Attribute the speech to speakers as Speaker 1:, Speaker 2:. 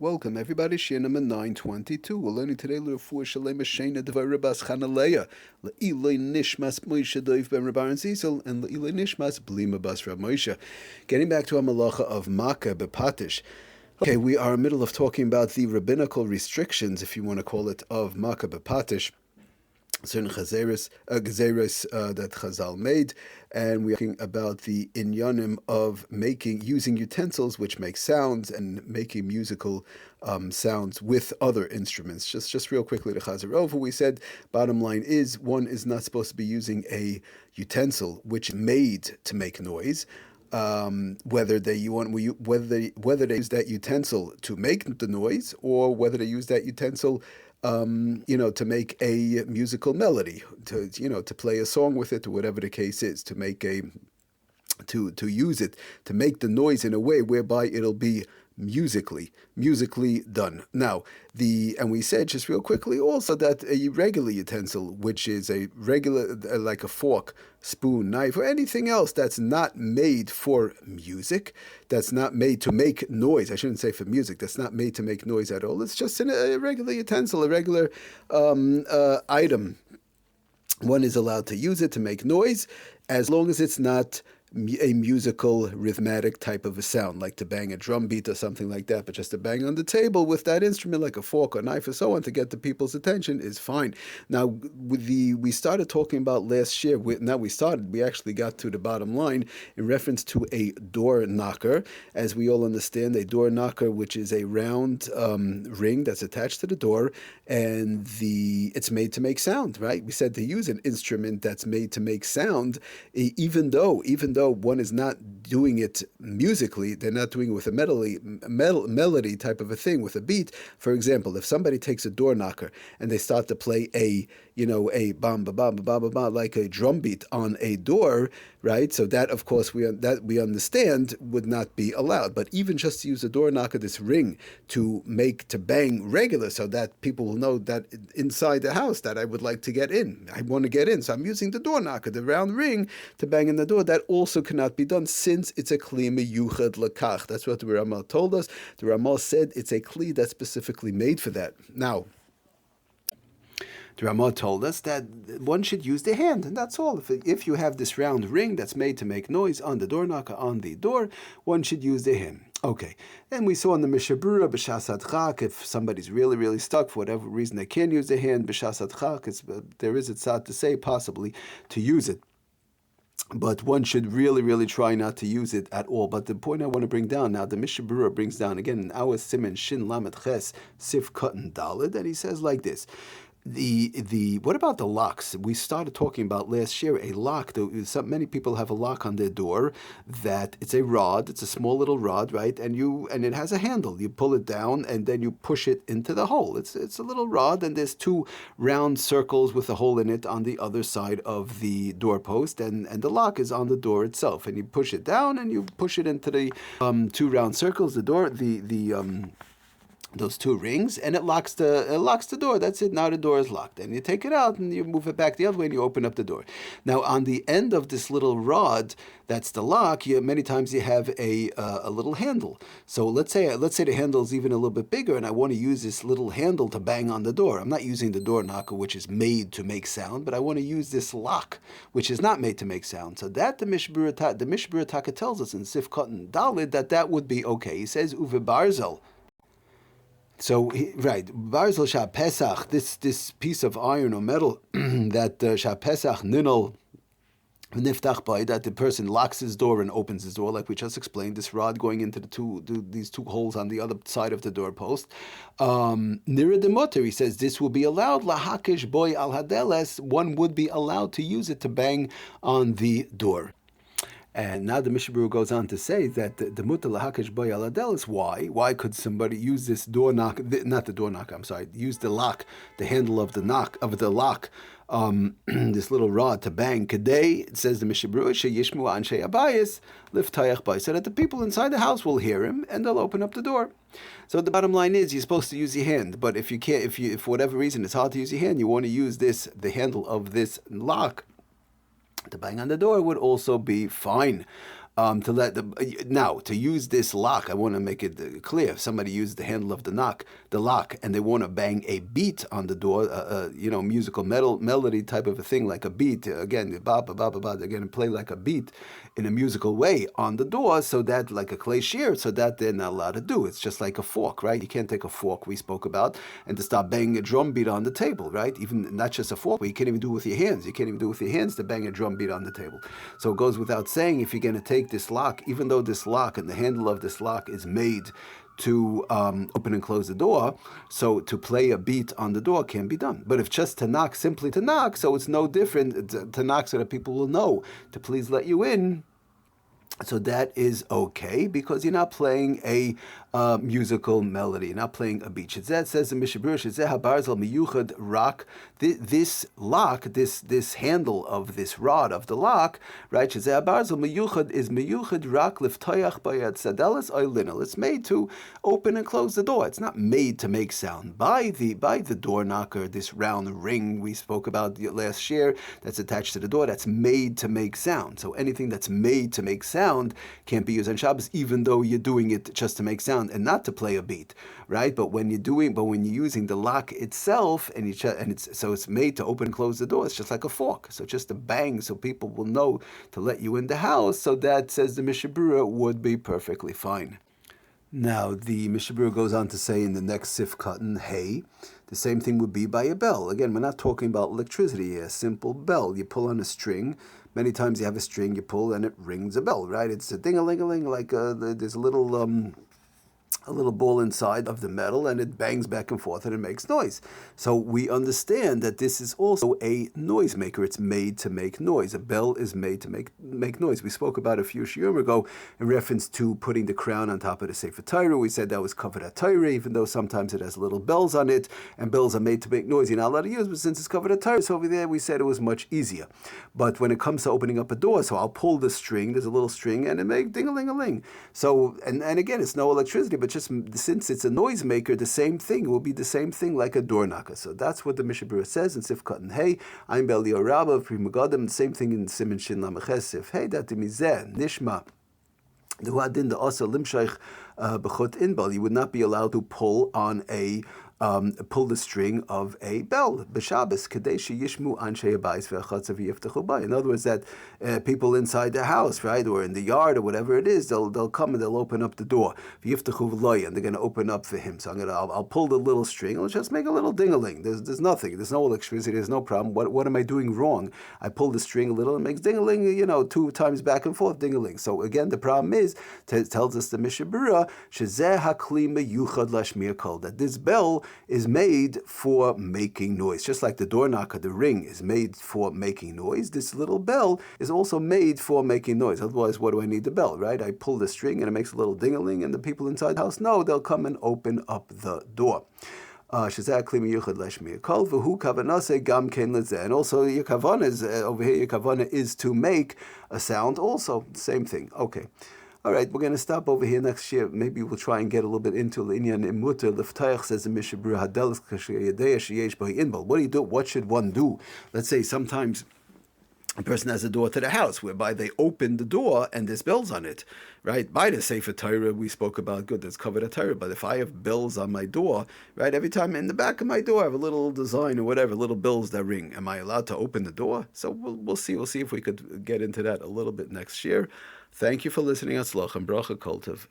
Speaker 1: Welcome everybody, Shir number 922. We're learning today L'Refuah Shalema Shena Devar Rabas Chanaleya L'Iloi Nishmas Moshe Doiv Ben Rabban Zisel and L'Iloi Nishmas Blima Bas Rab Moshe. Getting back to our malacha of MAKEH B'PATIsh. Okay, we are in the middle of talking about the rabbinical restrictions, if you want to call it, of MAKEH B'PATIsh. Certain gezeres that Chazal made, and we're talking about the inyanim of using utensils which make sounds and making musical sounds with other instruments. Just real quickly to Chazar over, we said bottom line is one is not supposed to be using a utensil which is made to make noise. Whether they use that utensil to make the noise, or whether they use that utensil to make a musical melody, to play a song with it, or whatever the case is, to use it, to make the noise in a way whereby it'll be musically done. Now, and we said just real quickly also that a regular utensil, which is a regular, like a fork, spoon, knife, or anything else that's not made for music, that's not made to make noise, I shouldn't say for music, that's not made to make noise at all, it's just a regular utensil, a regular item. One is allowed to use it to make noise as long as it's not a musical, rhythmic type of a sound, like to bang a drum beat or something like that, but just to bang on the table with that instrument, like a fork or knife or so on, to get the people's attention is fine. Now, we started talking about last year, we actually got to the bottom line in reference to a door knocker. As we all understand, a door knocker, which is a round ring that's attached to the door, and it's made to make sound, right? We said to use an instrument that's made to make sound, even though one is not doing it musically, they're not doing it with a melody type of a thing, with a beat. For example, if somebody takes a door knocker and they start to play a bam ba ba ba ba ba like a drum beat on a door, right? So that, of course, we understand would not be allowed. But even just to use a door knocker, this ring to bang regular, so that people will know that inside the house that I would like to get in, I want to get in, so I'm using the door knocker, the round ring, to bang in the door. That also cannot be done since it's a kli meyuchad lakach. That's what the Ramal told us. The Ramal said it's a kli that's specifically made for that. Now, the Ramah told us that one should use the hand, and that's all. If you have this round ring that's made to make noise on the door knocker, on the door, one should use the hand. Okay, then we saw in the MAKEH B'Shas Adchak, if somebody's really, really stuck for whatever reason, they can't use the hand, B'Shas Adchak, there is a tzad to say possibly to use it. But one should really, really try not to use it at all. But the point I want to bring down now, the MAKEH B'Shas brings down again in our Siman Shin Lamed Ches Sif Katan Daled, and he says like this. What about the locks? We started talking about last year a lock. Many people have a lock on their door that it's a rod. It's a small little rod, right? And it has a handle. You pull it down and then you push it into the hole. It's a little rod, and there's two round circles with a hole in it on the other side of the doorpost, and the lock is on the door itself. And you push it down and you push it into the two round circles. The door, those two rings, and it locks the door. That's it. Now the door is locked. And you take it out and you move it back the other way and you open up the door. Now on the end of this little rod, that's the lock. Many times you have a little handle. So let's say the handle is even a little bit bigger, and I want to use this little handle to bang on the door. I'm not using the door knocker, which is made to make sound, but I want to use this lock, which is not made to make sound. So that the MAKEH B'Shas tells us in Sif Katan Daled that would be okay. He says Uve Barzel. So, Barzel Shah Pesach, this piece of iron or metal that Shah Pesach Ninol Niftach by, that the person locks his door and opens his door, like we just explained, this rod going into these two holes on the other side of the doorpost. Nira de Moter, he says this will be allowed, lahakish boy al hadeles, one would be allowed to use it to bang on the door. And now the MAKEH B'Shas goes on to say that the mutar lahakish boy aladel is why? Why could somebody use this use the lock, the handle of the lock, this little rod to bang? Kadei, it says the MAKEH B'Shas, sheyishmu anshe abayis liftayach bay, so that the people inside the house will hear him and they'll open up the door. So the bottom line is, you're supposed to use your hand, but if for whatever reason it's hard to use your hand, you want to use the handle of this lock to bang on the door would also be fine. Now to use this lock, I want to make it clear. If somebody used the handle of the lock, and they want to bang a beat on the door, musical melody type of a thing, like a beat. Again, ba ba ba ba ba. They're going to play like a beat in a musical way on the door, so that like a clay shear, so that they're not allowed to do. It's just like a fork, right? You can't take a fork we spoke about and to start banging a drum beat on the table, right? Even not just a fork, but you can't even do it with your hands. You can't even do it with your hands to bang a drum beat on the table. So it goes without saying, if you're going to take this lock, even though this lock and the handle of this lock is made to open and close the door, so to play a beat on the door can be done. But if just to knock, simply to knock, so it's no different to knock so that people will know to please let you in, so that is okay, because you're not playing a musical melody, you're not playing a beat. That says in Mishnah Berurah, habarzel miyuchad rak. This lock, this handle of this rod of the lock, right? Habarzel miyuchad is miyuchad rak liftoyach bayad sadelis oilinel. It's made to open and close the door. It's not made to make sound by the door knocker. This round ring we spoke about last year that's attached to the door, that's made to make sound. So anything that's made to make sound can't be used on Shabbos, even though you're doing it just to make sound and not to play a beat, right? But when you're using the lock itself, and it's made to open and close the door, it's just like a fork. So just a bang, so people will know to let you in the house. So that, says the Mishnah Berurah, would be perfectly fine. Now the Mishnah Berurah goes on to say in the next Sif Katan Hey, the same thing would be by a bell. Again, we're not talking about electricity here. A simple bell. You pull on a string. Many times you have a string, you pull, and it rings a bell, right? It's a ding-a-ling-a-ling, like there's a little ball inside of the metal, and it bangs back and forth, and it makes noise. So we understand that this is also a noise maker. It's made to make noise. A bell is made to make noise. We spoke about a few shiurim ago in reference to putting the crown on top of the Sefer Torah. We said that was covered at Torah, even though sometimes it has little bells on it, and bells are made to make noise. You're not allowed to use, but since it's covered at Torah, so over there we said it was much easier. But when it comes to opening up a door, so I'll pull the string, there's a little string, and it makes ding-a-ling-a-ling. So, and again, it's no electricity, but just since it's a noise maker, the same thing will be the same thing like a door knocker. So that's what the Mishnah Berurah says in Sif Katan Hey. I'm Beli Orabba, Pri Megadim, the same thing in Siman Shin Lameches Sif Hey, that the Mizeh, Nishma, the Wadin, the Asa, Limshaych, Bechut Inbal. You would not be allowed to pull on pull the string of a bell b'Shabbos kadeshi yishmu anshe abayis ve'achatzav yiftachu bay. In other words, that people inside the house, right, or in the yard or whatever it is, they'll come and they'll open up the door v'yiftachu v'loy, and they're going to open up for him. So I'll pull the little string. I'll just make a little ding-a-ling. There's nothing. There's no electricity. There's no problem. What am I doing wrong? I pull the string a little and it makes ding-a-ling. 2 times back and forth ding-a-ling. So again, the problem is, tells us the Mishnah Berurah, shezeh hakli meyuchad lashmir kol, that this bell is made for making noise. Just like the door knocker, the ring is made for making noise, this little bell is also made for making noise. Otherwise, what do I need the bell, right? I pull the string and it makes a little ding-a-ling, and the people inside the house know, they'll come and open up the door. And also your kavanah is to make a sound also. Same thing. Okay. All right, we're going to stop over here next year. Maybe we'll try and get a little bit into L'inyan Imuter. L'ftayach, says the Mishnah Berurah, Hadelis Kashiyadei Sheyesh B'Hi Inbal. What do you do? What should one do? Let's say sometimes a person has a door to the house whereby they open the door and there's bells on it, right? By the Sefer Torah, we spoke about, good, that's covered at Torah, but if I have bells on my door, right, every time in the back of my door I have a little design or whatever, little bells that ring. Am I allowed to open the door? So we'll see. We'll see if we could get into that a little bit next year. Thank you for listening. Atzlach and bracha kol tov.